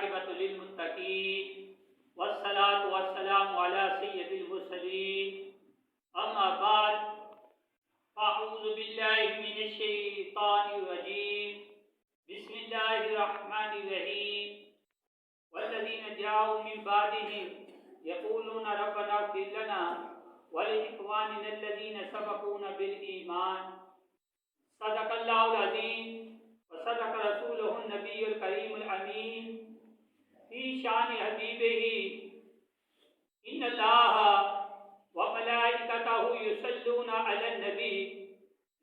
والعاقبۃ للمتقین والصلاة والسلام علی سید المرسلین اما بعد فاعوذ باللہ من الشیطان الرجیم بسم اللہ الرحمن الرحیم والذین جاءوا من بعدهم یقولون ربنا اغفر لنا ولإخواننا الذین سبقونا بالایمان صدق اللہ العظیم وصدق رسولہ النبی الکریم الامین فی شان حبیبہ ان اللہ وملائکتہ یصلون علی النبی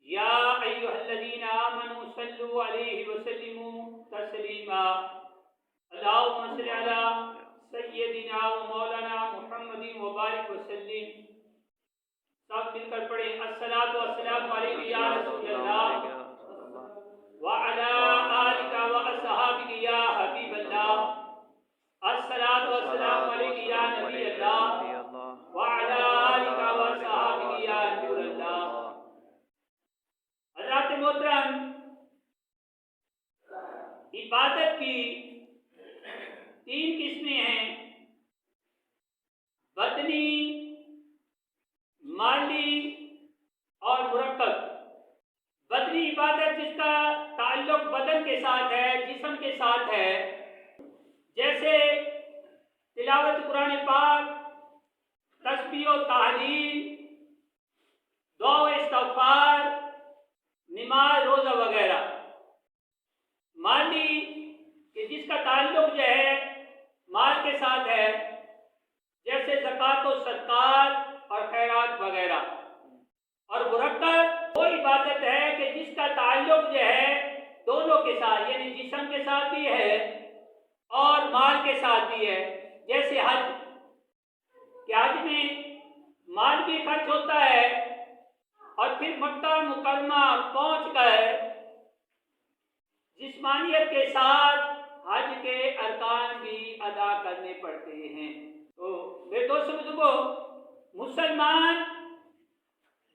یا ایہا الذین آمنوا صلوا علیہ وسلموا تسلیما اللہم صل علی سیدنا و مولانا محمد وبارک وسلم. سب مل کر پڑھیں الصلاۃ والسلام علیک یا رسول اللہ وعلی آلک واصحابک یا حبیب اللہ. الصلاۃ والسلام علیک یا نبی اللہ وعلی آلک واصحابک یا نور اللہ. حضرات محترم، عبادت کی 3 قسمیں ہیں: بدنی، مالی اور مرکب. بدنی عبادت جس کا تعلق بدن کے ساتھ ہے، جسم کے ساتھ ہے، جیسے تلاوت قرآن پاک، تسبیح و تحلیل، دعا و استغفار، نماز روزہ وغیرہ. مالی کہ جس کا تعلق جو ہے مال کے ساتھ ہے، جیسے زکوٰۃ و صدقات اور خیرات وغیرہ. اور مرکب وہ عبادت ہے کہ جس کا تعلق جو ہے دونوں کے ساتھ، یعنی جسم کے ساتھ بھی ہے اور مال کے ساتھ بھی ہے. جیسے حج، کہ حج میں مال بھی خرچ ہوتا ہے اور پھر مکہ مکرمہ پہنچ کر جسمانیت کے ساتھ حج کے ارکان بھی ادا کرنے پڑتے ہیں. تو میرے دوستوں بزرگوں، مسلمان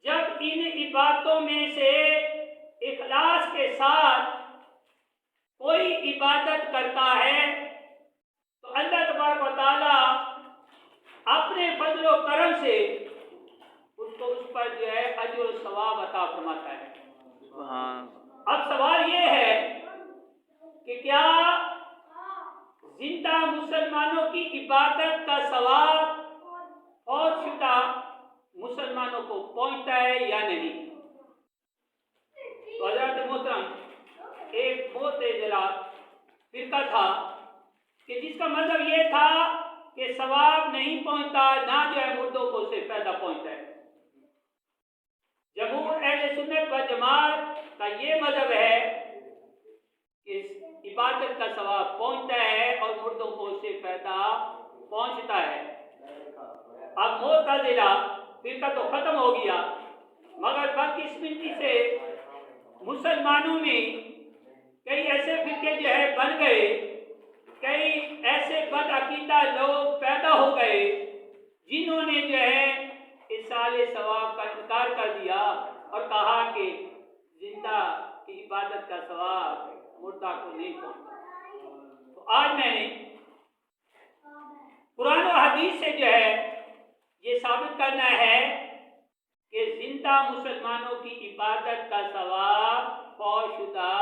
جب ان عبادتوں میں سے اخلاص کے ساتھ کوئی عبادت کرتا ہے تو اللہ تبارک و تعالی اپنے فضل و کرم سے اس کو اس پر جو ہے اجر و ثواب عطا فرماتا ہے. اب سوال یہ ہے کہ کیا زندہ مسلمانوں کی عبادت کا ثواب فوت شدہ مسلمانوں کو پہنچتا ہے یا نہیں؟ تو حضرات محترم، ایک بہت جلا فرقہ تھا کہ جس کا مطلب یہ تھا کہ ثواب نہیں پہنچتا، نہ جو ہے مردوں کو سے پیدا پہنچتا ہے. جمہور اہل سنت و جماعت کا یہ مذہب ہے کہ عبادت کا ثواب پہنچتا ہے اور مردوں کو سے پیدا پہنچتا ہے. اب معتزلہ فرقہ تو ختم ہو گیا، مگر بدقسمتی سے مسلمانوں میں کئی ایسے فرقے جو ہے بن گئے، کئی ایسے بد عقیدہ لوگ پیدا ہو گئے جنہوں نے جو ہے اصال ثواب کا انکار کر دیا اور کہا کہ زندہ کی عبادت کا ثواب مردہ کو نہیں پہنچتا. تو آج میں نے قرآن و حدیث سے جو ہے یہ ثابت کرنا ہے کہ زندہ مسلمانوں کی عبادت کا ثواب فوت شدہ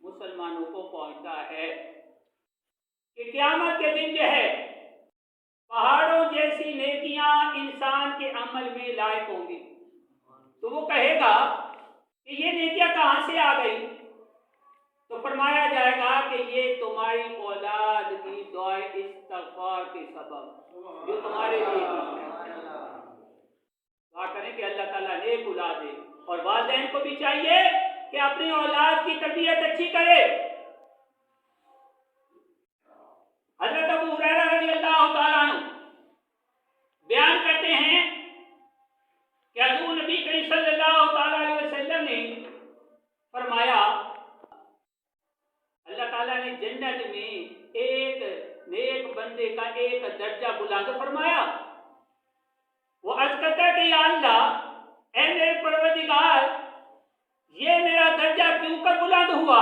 مسلمانوں کو پہنچتا ہے. کہ قیامت کے دن جو ہے پہاڑوں جیسی نیکیاں انسان کے عمل میں لائق ہوں گی، تو وہ کہے گا کہ یہ نیکیاں کہاں سے آ گئی؟ تو فرمایا جائے گا کہ یہ تمہاری اولاد کی دعائے استغفار کے سبب جو تمہارے لیے دعا کریں کہ اللہ تعالیٰ نیک اولاد دے. اور والدین کو بھی چاہیے کہ اپنی اولاد کی تربیت اچھی کرے. حضرت ابو ہریرہ رضی اللہ تعالیٰ عنہ بیان کرتے ہیں کہ حضور نبی کریم صلی اللہ تعالیٰ علیہ وسلم نے فرمایا اللہ تعالیٰ نے جنت میں ایک نیک بندے کا ایک درجہ بلند فرمایا. وہ عرض کرتا ہے کہ یا اللہ، اے میرے پروردگار، یہ میرا درجہ کیوں کر بلند ہوا؟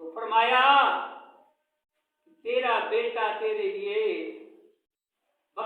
تو فرمایا